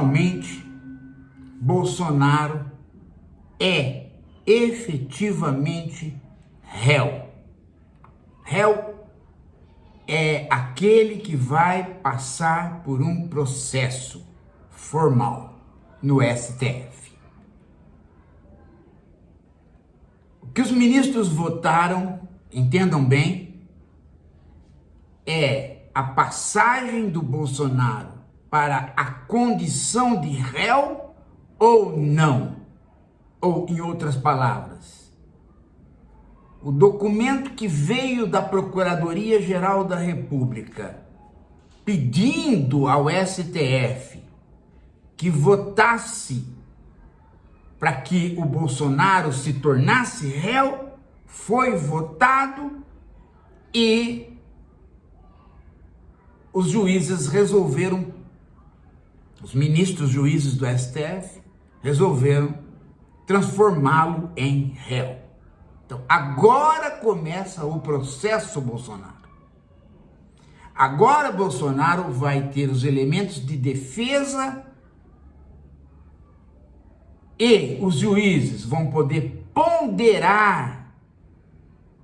finalmente Bolsonaro é efetivamente réu. Réu é aquele que vai passar por um processo formal no STF. O que os ministros votaram, entendam bem, é a passagem do Bolsonaro para a condição de réu ou não. Ou, em outras palavras, o documento que veio da Procuradoria-Geral da República pedindo ao STF que votasse para que o Bolsonaro se tornasse réu, foi votado e os juízes resolveram, os ministros juízes do STF resolveram transformá-lo em réu. Então, agora começa o processo Bolsonaro. Agora Bolsonaro vai ter os elementos de defesa e os juízes vão poder ponderar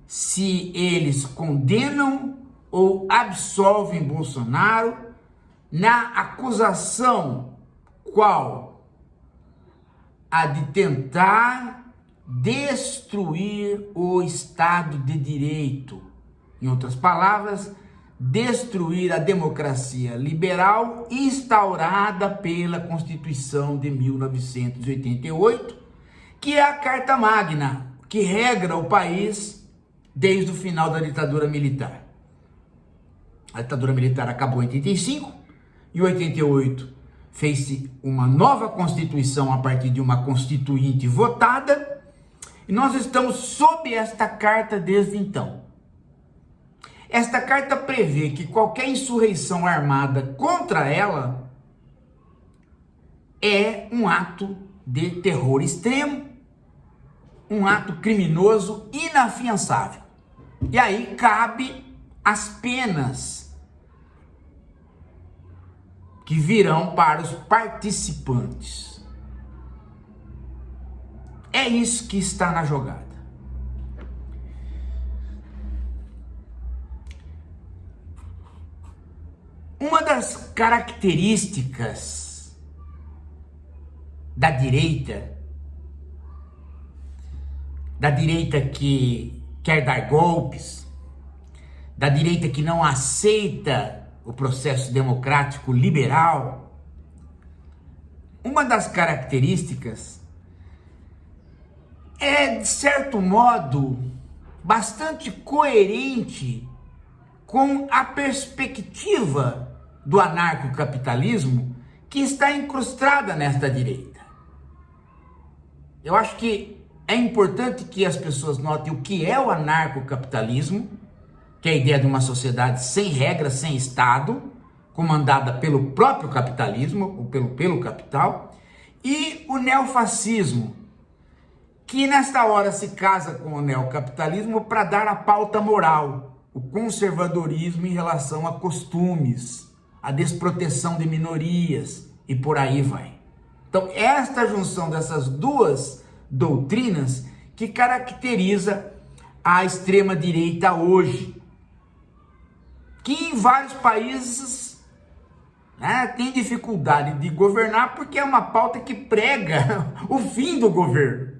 se eles condenam ou absolvem Bolsonaro na acusação qual a de tentar destruir o Estado de Direito. Em outras palavras, destruir a democracia liberal instaurada pela Constituição de 1988, que é a Carta Magna, que regra o país desde o final da ditadura militar. A ditadura militar acabou em 85, em 88 fez-se uma nova Constituição a partir de uma Constituinte votada, e nós estamos sob esta carta desde então. Esta carta prevê que qualquer insurreição armada contra ela é um ato de terror extremo, um ato criminoso inafiançável. E aí cabe as penas que virão para os participantes. É isso que está na jogada. Uma das características da direita que quer dar golpes, da direita que não aceita o processo democrático liberal, uma das características é, de certo modo, bastante coerente com a perspectiva do anarcocapitalismo que está incrustada nesta direita. Eu acho que é importante que as pessoas notem o que é o anarcocapitalismo, que é a ideia de uma sociedade sem regras, sem Estado, comandada pelo próprio capitalismo, ou pelo capital, e o neofascismo, que nesta hora se casa com o neocapitalismo para dar a pauta moral, o conservadorismo em relação a costumes, a desproteção de minorias e por aí vai. Então, esta junção dessas duas doutrinas que caracteriza a extrema-direita hoje, que em vários países tem dificuldade de governar porque é uma pauta que prega o fim do governo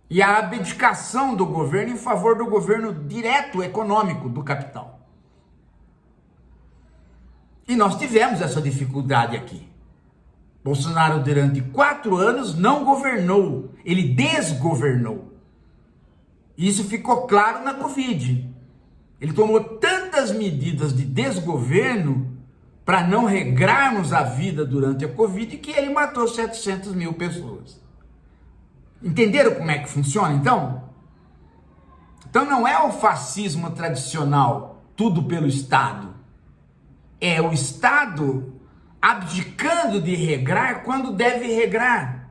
e a abdicação do governo em favor do governo direto econômico do capital. E nós tivemos essa dificuldade aqui. Bolsonaro, durante 4 anos, não governou, ele desgovernou. Isso ficou claro na Covid. Ele tomou tantas medidas de desgoverno para não regrarmos a vida durante a Covid que ele matou 700 mil pessoas. Entenderam como é que funciona, então? Então não é o fascismo tradicional, tudo pelo Estado. É o Estado abdicando de regrar quando deve regrar.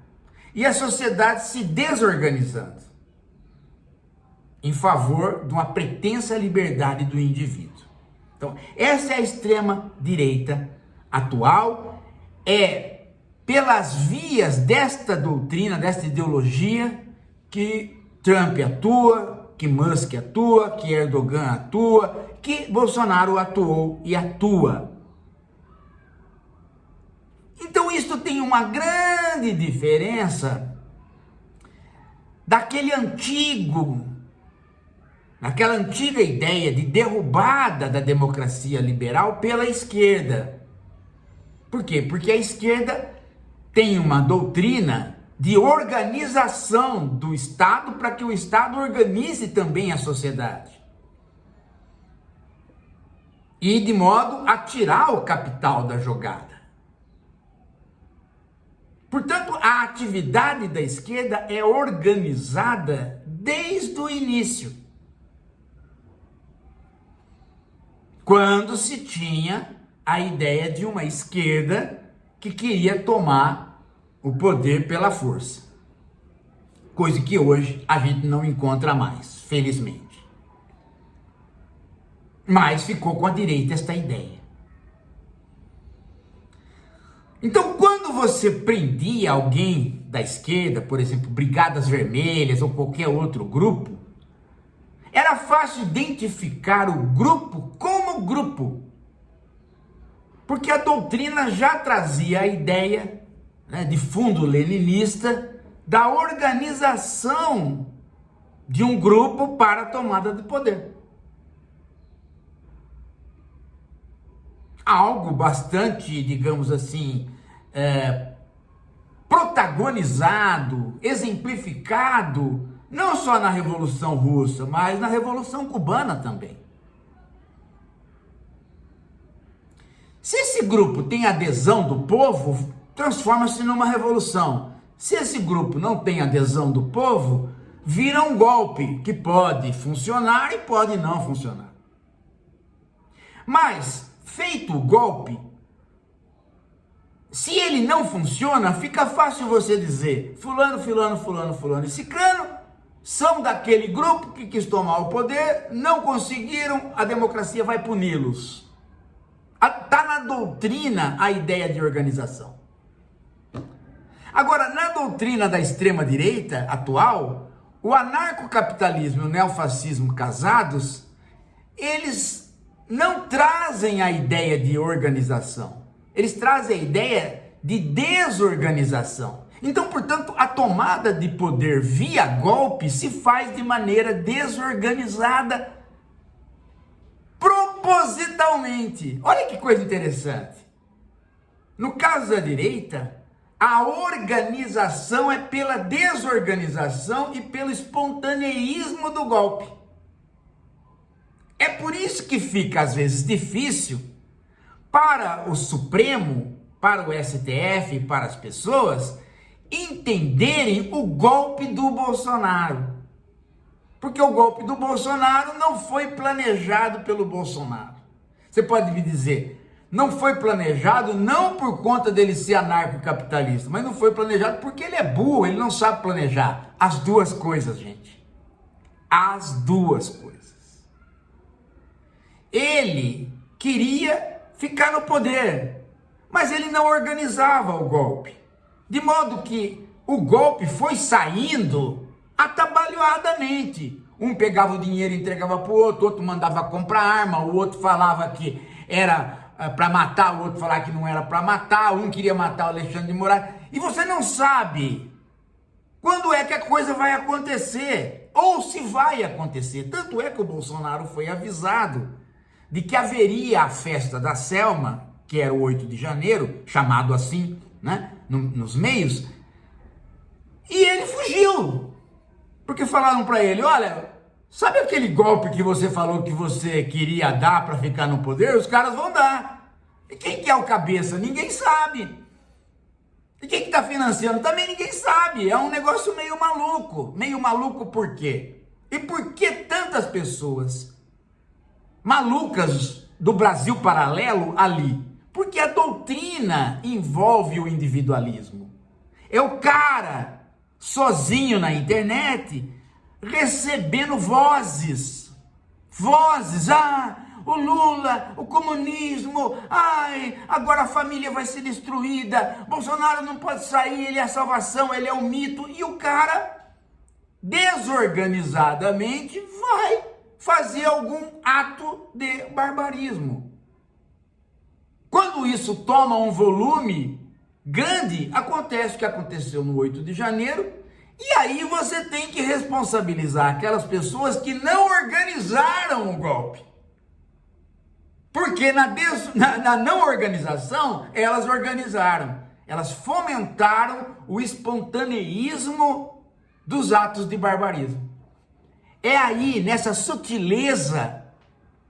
E a sociedade se desorganizando em favor de uma pretensa liberdade do indivíduo. Então, essa é a extrema-direita atual, é pelas vias desta doutrina, desta ideologia que Trump atua, que Musk atua, que Erdogan atua, que Bolsonaro atuou e atua. Então isto tem uma grande diferença daquela antiga ideia de derrubada da democracia liberal pela esquerda. Por quê? Porque a esquerda tem uma doutrina de organização do Estado para que o Estado organize também a sociedade. E de modo a tirar o capital da jogada. Portanto, a atividade da esquerda é organizada desde o início, quando se tinha a ideia de uma esquerda que queria tomar o poder pela força, coisa que hoje a gente não encontra mais, felizmente. Mas ficou com a direita esta ideia. Então, quando você prendia alguém da esquerda, por exemplo, Brigadas Vermelhas ou qualquer outro grupo, era fácil identificar o grupo como grupo, porque a doutrina já trazia a ideia, né, de fundo leninista da organização de um grupo para a tomada de poder. Algo bastante, digamos assim, protagonizado, exemplificado, não só na Revolução Russa, mas na Revolução Cubana também. Se esse grupo tem adesão do povo, transforma-se numa revolução. Se esse grupo não tem adesão do povo, vira um golpe que pode funcionar e pode não funcionar. Mas, feito o golpe, se ele não funciona, fica fácil você dizer fulano e ciclano são daquele grupo que quis tomar o poder, não conseguiram, a democracia vai puni-los. Está na doutrina a ideia de organização. Agora, na doutrina da extrema-direita atual, o anarcocapitalismo e o neofascismo casados, eles não trazem a ideia de organização. Eles trazem a ideia de desorganização. Então, portanto, a tomada de poder via golpe se faz de maneira desorganizada, propositalmente. Olha que coisa interessante. No caso da direita, a organização é pela desorganização e pelo espontaneísmo do golpe. É por isso que fica, às vezes, difícil para o Supremo, para o STF, para as pessoas entenderem o golpe do Bolsonaro. Porque o golpe do Bolsonaro não foi planejado pelo Bolsonaro. Você pode me dizer, não foi planejado não por conta dele ser anarcocapitalista, mas não foi planejado porque ele é burro, ele não sabe planejar. As duas coisas, gente. As duas coisas. Ele queria ficar no poder, mas ele não organizava o golpe. De modo que o golpe foi saindo atabalhoadamente. Um pegava o dinheiro e entregava para o outro mandava comprar arma, o outro falava que era para matar, o outro falava que não era para matar, um queria matar o Alexandre de Moraes. E você não sabe quando é que a coisa vai acontecer, ou se vai acontecer. Tanto é que o Bolsonaro foi avisado de que haveria a festa da Selma, que era o 8 de janeiro, chamado assim, né, nos meios, e ele fugiu, porque falaram para ele, olha, sabe aquele golpe que você falou que você queria dar para ficar no poder? Os caras vão dar. E quem que é o cabeça? Ninguém sabe. E quem que está financiando? Também ninguém sabe. É um negócio meio maluco. Meio maluco por quê? E por que tantas pessoas malucas do Brasil paralelo ali? Porque a doutrina envolve o individualismo. É o cara sozinho na internet recebendo vozes. o Lula, o comunismo, ai, agora a família vai ser destruída, Bolsonaro não pode sair, ele é a salvação, ele é o mito, e o cara, desorganizadamente, vai fazer algum ato de barbarismo. Quando isso toma um volume grande, acontece o que aconteceu no 8 de janeiro, e aí você tem que responsabilizar aquelas pessoas que não organizaram o golpe. Porque na não organização, elas organizaram. Elas fomentaram o espontaneísmo dos atos de barbarismo. É aí, nessa sutileza,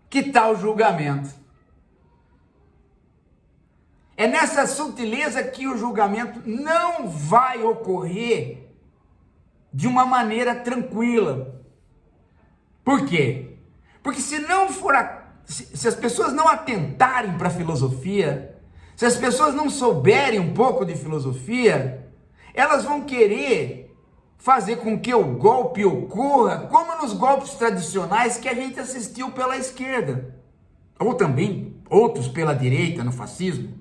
que está o julgamento. É nessa sutileza que o julgamento não vai ocorrer de uma maneira tranquila. Por quê? Porque se não for se as pessoas não atentarem para a filosofia, se as pessoas não souberem um pouco de filosofia, elas vão querer fazer com que o golpe ocorra como nos golpes tradicionais que a gente assistiu pela esquerda, ou também outros pela direita, no fascismo.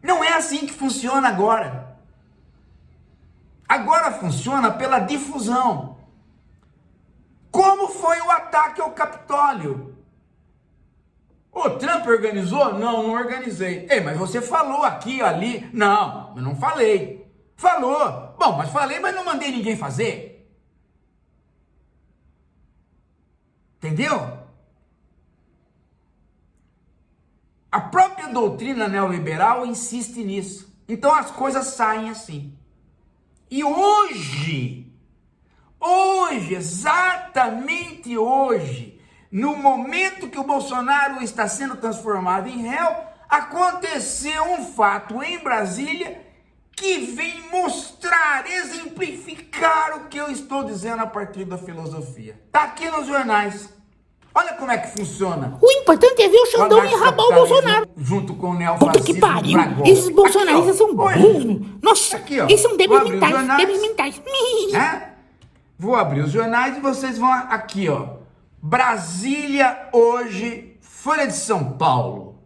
Não é assim que funciona agora. Agora funciona pela difusão. Como foi o ataque ao Capitólio? O Trump organizou? Não, não organizei. Ei, mas você falou aqui, ali. Não, eu não falei. Falou. Bom, mas falei, mas não mandei ninguém fazer. Entendeu? A própria doutrina neoliberal insiste nisso. Então as coisas saem assim. E hoje, exatamente hoje, no momento que o Bolsonaro está sendo transformado em réu, aconteceu um fato em Brasília que vem mostrar, exemplificar o que eu estou dizendo a partir da filosofia. Está aqui nos jornais. Olha como é que funciona. O importante é ver o Xandão enrabar o Bolsonaro. Junto com o Puta neofascismo. que pariu. Esses bolsonaristas são burros. Nossa, aqui, ó. eles são débeis Vou abrir os mentais. jornais. Débeis mentais. Vou abrir os jornais e vocês vão aqui, ó. Brasília hoje, Folha de São Paulo.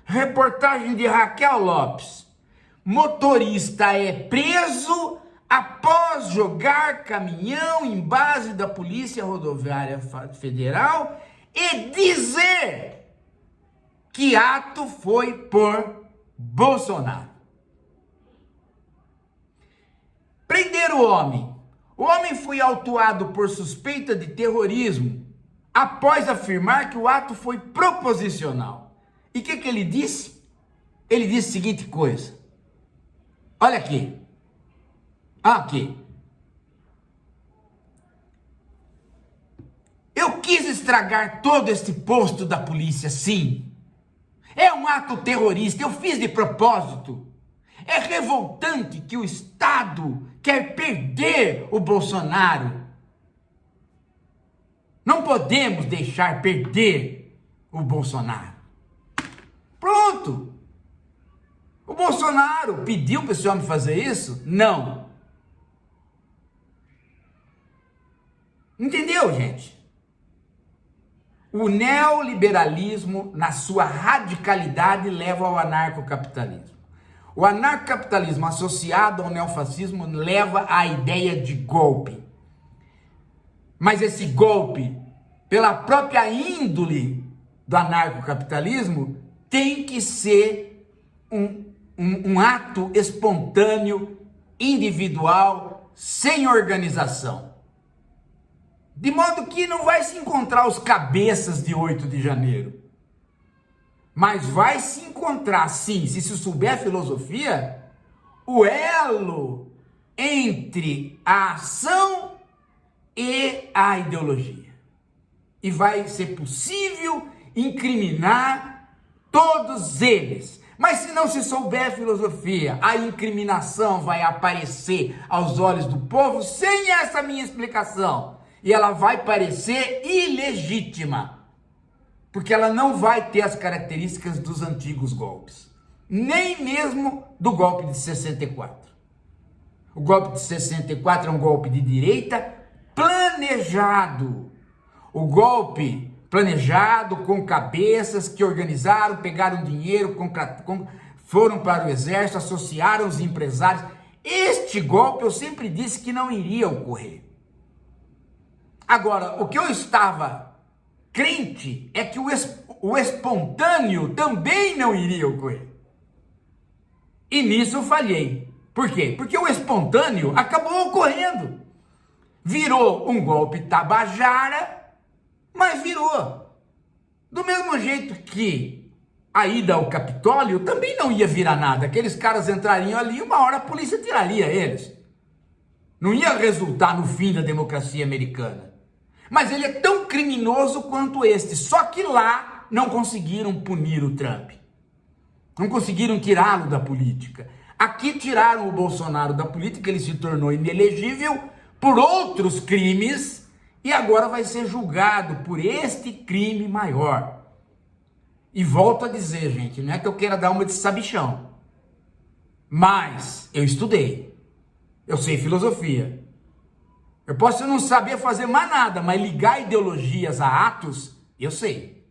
Reportagem de Raquel Lopes. Motorista é preso após jogar caminhão em base da Polícia Rodoviária Federal e dizer que ato foi por Bolsonaro. Prenderam o homem. O homem foi autuado por suspeita de terrorismo após afirmar que o ato foi proposicional. E o que ele disse? Ele disse a seguinte coisa. Olha aqui. Aqui. Eu quis estragar todo este posto da polícia, sim. É um ato terrorista, eu fiz de propósito. É revoltante que o Estado quer perder o Bolsonaro. Não podemos deixar perder o Bolsonaro. Pronto. O Bolsonaro pediu para esse homem fazer isso? Não. Entendeu, gente? O neoliberalismo, na sua radicalidade, leva ao anarcocapitalismo. O anarcocapitalismo associado ao neofascismo leva à ideia de golpe. Mas esse golpe, pela própria índole do anarcocapitalismo, tem que ser um ato espontâneo, individual, sem organização. De modo que não vai se encontrar os cabeças de 8 de janeiro. Mas vai se encontrar, sim, se souber a filosofia, o elo entre a ação e a ideologia. E vai ser possível incriminar todos eles. Mas se não se souber a filosofia, a incriminação vai aparecer aos olhos do povo sem essa minha explicação. E ela vai parecer ilegítima, porque ela não vai ter as características dos antigos golpes, nem mesmo do golpe de 64. O golpe de 64 é um golpe de direita planejado. O golpe planejado, com cabeças que organizaram, pegaram dinheiro, foram para o exército, associaram os empresários. Este golpe eu sempre disse que não iria ocorrer. Agora, o que eu estava crente é que o espontâneo também não iria ocorrer. E nisso eu falhei. Por quê? Porque o espontâneo acabou ocorrendo. Virou um golpe tabajara, mas virou. Do mesmo jeito que a ida ao Capitólio também não ia virar nada. Aqueles caras entrariam ali e uma hora a polícia tiraria eles. Não ia resultar no fim da democracia americana. Mas ele é tão criminoso quanto este. Só que lá não conseguiram punir o Trump. Não conseguiram tirá-lo da política. Aqui tiraram o Bolsonaro da política, ele se tornou inelegível por outros crimes e agora vai ser julgado por este crime maior. E volto a dizer, gente, não é que eu queira dar uma de sabichão, mas eu estudei, eu sei filosofia. Eu posso não saber fazer mais nada, mas ligar ideologias a atos, eu sei.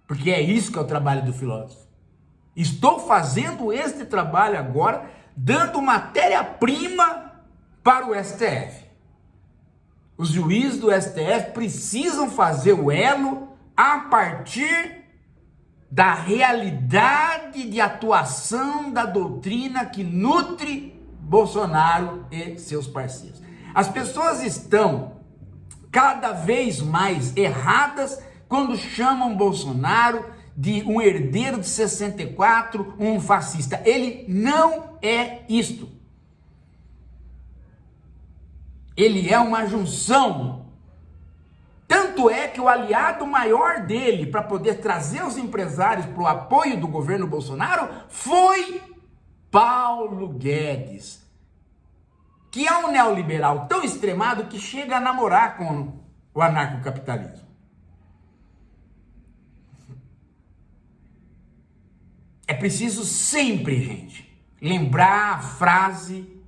Porque é isso que é o trabalho do filósofo. Estou fazendo este trabalho agora, dando matéria-prima para o STF. Os juízes do STF precisam fazer o elo a partir da realidade de atuação da doutrina que nutre Bolsonaro e seus parceiros. As pessoas estão cada vez mais erradas quando chamam Bolsonaro de um herdeiro de 64, um fascista. Ele não é isto. Ele é uma junção. Tanto é que o aliado maior dele para poder trazer os empresários para o apoio do governo Bolsonaro foi Paulo Guedes, que é um neoliberal tão extremado que chega a namorar com o anarcocapitalismo. É preciso sempre, gente, lembrar a frase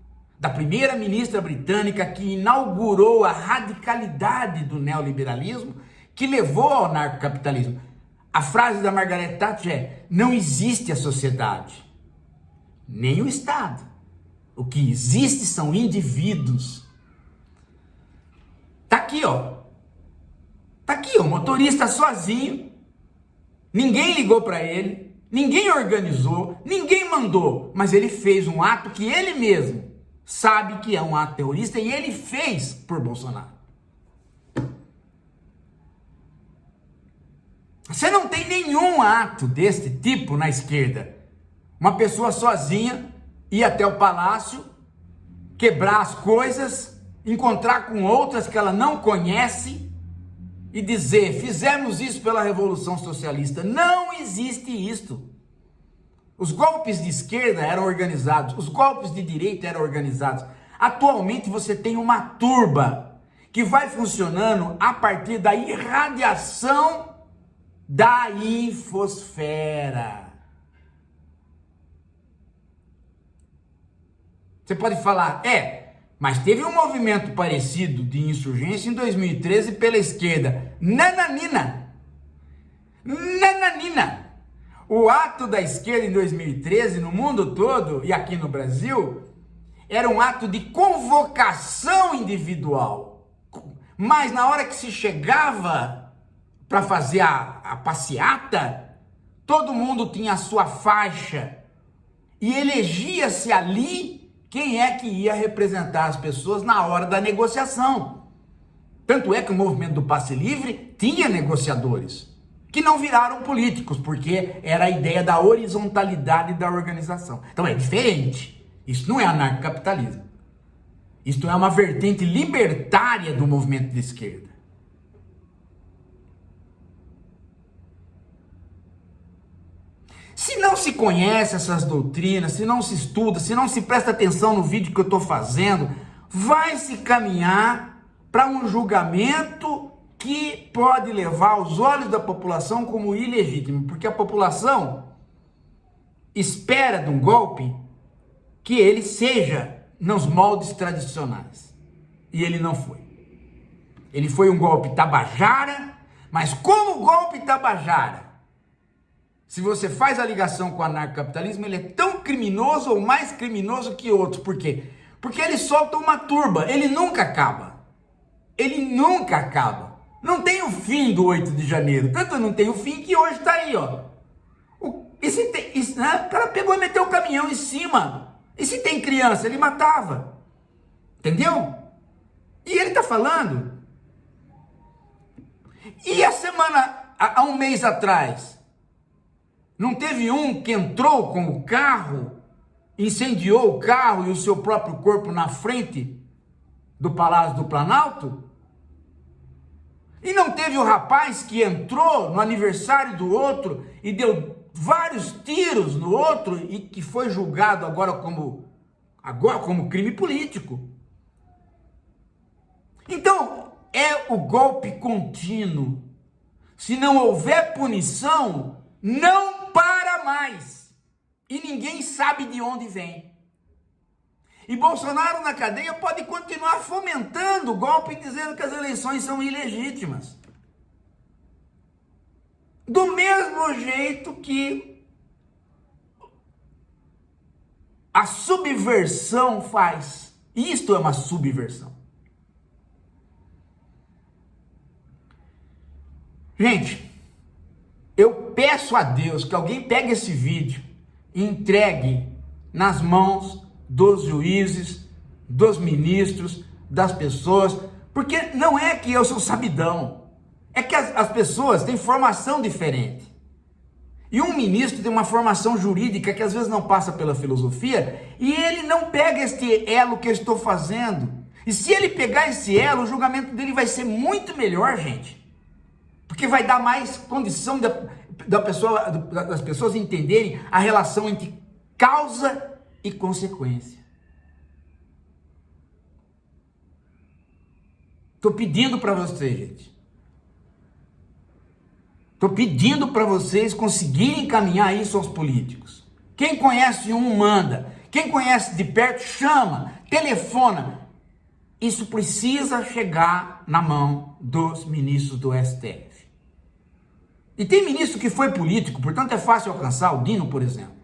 da primeira-ministra britânica que inaugurou a radicalidade do neoliberalismo que levou ao anarcocapitalismo. A frase da Margaret Thatcher é: não existe a sociedade, nem o Estado. O que existe são indivíduos. Tá aqui, ó. Tá aqui, o motorista sozinho. Ninguém ligou para ele, ninguém organizou, ninguém mandou, mas ele fez um ato que ele mesmo sabe que é um ato terrorista e ele fez por Bolsonaro. Você não tem nenhum ato desse tipo na esquerda. Uma pessoa sozinha ir até o palácio, quebrar as coisas, encontrar com outras que ela não conhece e dizer: fizemos isso pela Revolução Socialista. Não existe isto. Os golpes de esquerda eram organizados, os golpes de direita eram organizados. Atualmente você tem uma turba que vai funcionando a partir da irradiação da infosfera. Você pode falar, mas teve um movimento parecido de insurgência em 2013 pela esquerda. Nananina! Nananina! O ato da esquerda em 2013, no mundo todo e aqui no Brasil, era um ato de convocação individual. Mas na hora que se chegava para fazer a passeata, todo mundo tinha a sua faixa e elegia-se ali quem é que ia representar as pessoas na hora da negociação. Tanto é que o movimento do passe livre tinha negociadores que não viraram políticos, porque era a ideia da horizontalidade da organização. Então é diferente. Isso não é anarcocapitalismo. Isto é uma vertente libertária do movimento de esquerda. Se não se conhece essas doutrinas, se não se estuda, se não se presta atenção no vídeo que eu estou fazendo, vai se caminhar para um julgamento que pode levar aos olhos da população como ilegítimo, porque a população espera de um golpe que ele seja nos moldes tradicionais. E ele não foi. Ele foi um golpe tabajara, Mas como o golpe Tabajara, se você faz a ligação com o anarcocapitalismo, ele é tão criminoso ou mais criminoso que outros. Por quê? Porque ele solta uma turba, ele nunca acaba. Ele nunca acaba. Não tem o fim do 8 de janeiro. Tanto não tem o fim que hoje está aí, ó. O cara pegou e meteu o caminhão em cima. E se tem criança, ele matava. Entendeu? E ele está falando. E a semana, há um mês atrás, não teve um que entrou com o carro, incendiou o carro e o seu próprio corpo na frente do Palácio do Planalto? E não teve o rapaz que entrou no aniversário do outro e deu vários tiros no outro e que foi julgado agora como crime político? Então, é o golpe contínuo. Se não houver punição, não para mais. E ninguém sabe de onde vem. E Bolsonaro na cadeia pode continuar fomentando o golpe, dizendo que as eleições são ilegítimas. Do mesmo jeito que a subversão faz. Isto é uma subversão. Gente, eu peço a Deus que alguém pegue esse vídeo e entregue nas mãos dos juízes, dos ministros, das pessoas, porque não é que eu sou sabidão, é que as pessoas têm formação diferente. E um ministro tem uma formação jurídica que às vezes não passa pela filosofia, e ele não pega este elo que eu estou fazendo. E se ele pegar esse elo, o julgamento dele vai ser muito melhor, gente. Porque vai dar mais condição das pessoas entenderem a relação entre causa e consequência. Estou pedindo para vocês, gente. Estou pedindo para vocês conseguirem encaminhar isso aos políticos. Quem conhece um, manda. Quem conhece de perto, chama, telefona. Isso precisa chegar na mão dos ministros do STF. E tem ministro que foi político, portanto é fácil alcançar, o Dino, por exemplo.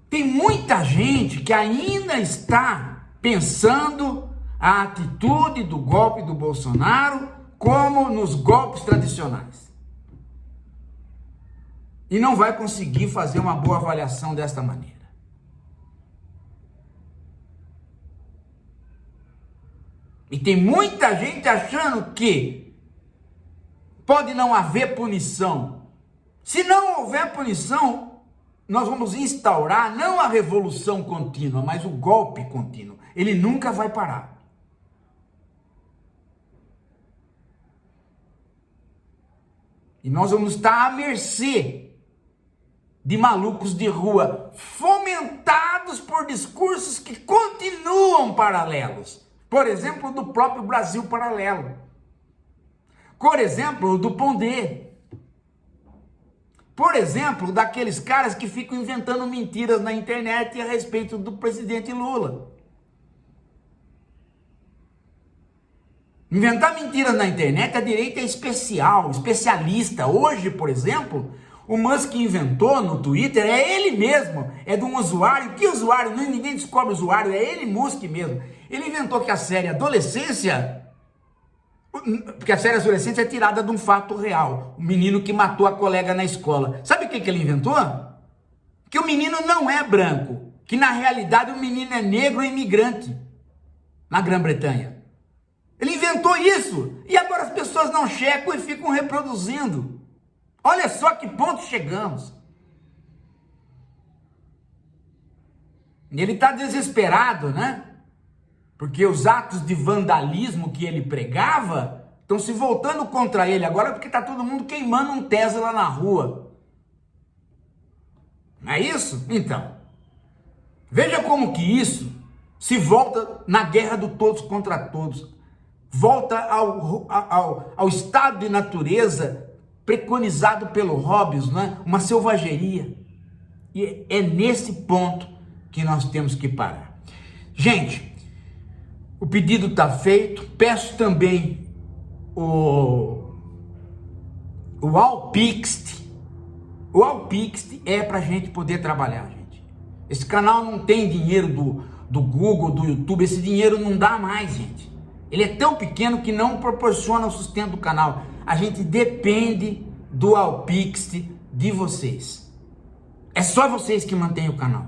Tem muita gente que ainda está pensando a atitude do golpe do Bolsonaro como nos golpes tradicionais. E não vai conseguir fazer uma boa avaliação desta maneira. E tem muita gente achando que pode não haver punição. Se não houver punição, nós vamos instaurar não a revolução contínua, mas o golpe contínuo. Ele nunca vai parar. E nós vamos estar à mercê de malucos de rua, fomentados por discursos que continuam paralelos. Por exemplo, do próprio Brasil Paralelo. Por exemplo, do Pondé. Por exemplo, daqueles caras que ficam inventando mentiras na internet a respeito do presidente Lula. Inventar mentiras na internet, a direita é especialista. Hoje, por exemplo, o Musk inventou no Twitter, é ele mesmo, é de um usuário. Que usuário? Ninguém descobre o usuário, é ele, Musk mesmo. Ele inventou que a série Adolescência, porque a série Adolescência é tirada de um fato real. O menino que matou a colega na escola. Sabe o que ele inventou? Que o menino não é branco, que na realidade o menino é negro e imigrante na Grã-Bretanha. Ele inventou isso e agora as pessoas não checam e ficam reproduzindo. Olha só que ponto chegamos. Ele está desesperado, né? Porque os atos de vandalismo que ele pregava estão se voltando contra ele agora, porque está todo mundo queimando um Tesla na rua. Não é isso? Então, veja como que isso se volta na guerra do todos contra todos. Volta ao estado de natureza preconizado pelo Hobbes, né? Uma selvageria. E é nesse ponto que nós temos que parar. Gente, o pedido está feito. Peço também o Alpixst. O Alpixst é pra gente poder trabalhar, gente. Esse canal não tem dinheiro do Google, do YouTube, esse dinheiro não dá mais, gente. Ele é tão pequeno que não proporciona o sustento do canal. A gente depende do Alpixst de vocês. É só vocês que mantêm o canal.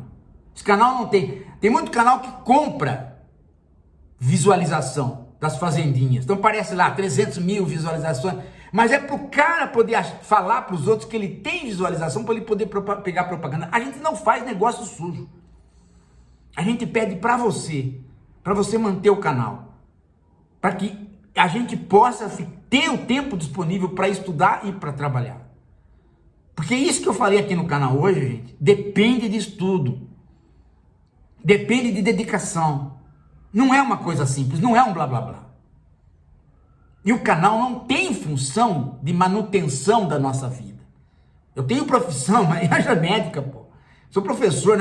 Esse canal não tem... Tem muito canal que compra visualização das fazendinhas. Então parece lá 300 mil visualizações. Mas é pro cara poder falar para os outros que ele tem visualização para ele poder pegar propaganda. A gente não faz negócio sujo. A gente pede para você manter o canal. Para que a gente possa ter o tempo disponível para estudar e para trabalhar. Porque isso que eu falei aqui no canal hoje, gente, depende de estudo. Depende de dedicação. Não é uma coisa simples, não é um blá blá blá. E o canal não tem função de manutenção da nossa vida. Eu tenho profissão, mas haja médica, pô. Sou professor,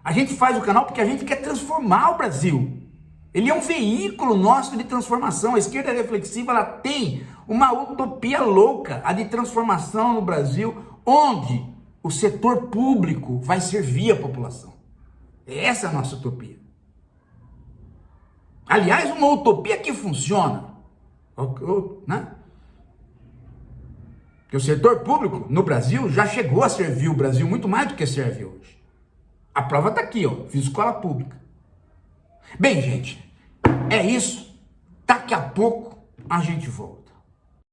a gente faz o canal porque a gente quer transformar o Brasil. Ele é um veículo nosso de transformação. A esquerda reflexiva, ela tem uma utopia louca, a de transformação no Brasil, onde o setor público vai servir a população. Essa é a nossa utopia. Aliás, uma utopia que funciona, né? Porque o setor público no Brasil já chegou a servir o Brasil muito mais do que serve hoje. A prova está aqui, ó. Fiz escola pública. Bem, gente, é isso. Daqui a pouco a gente volta.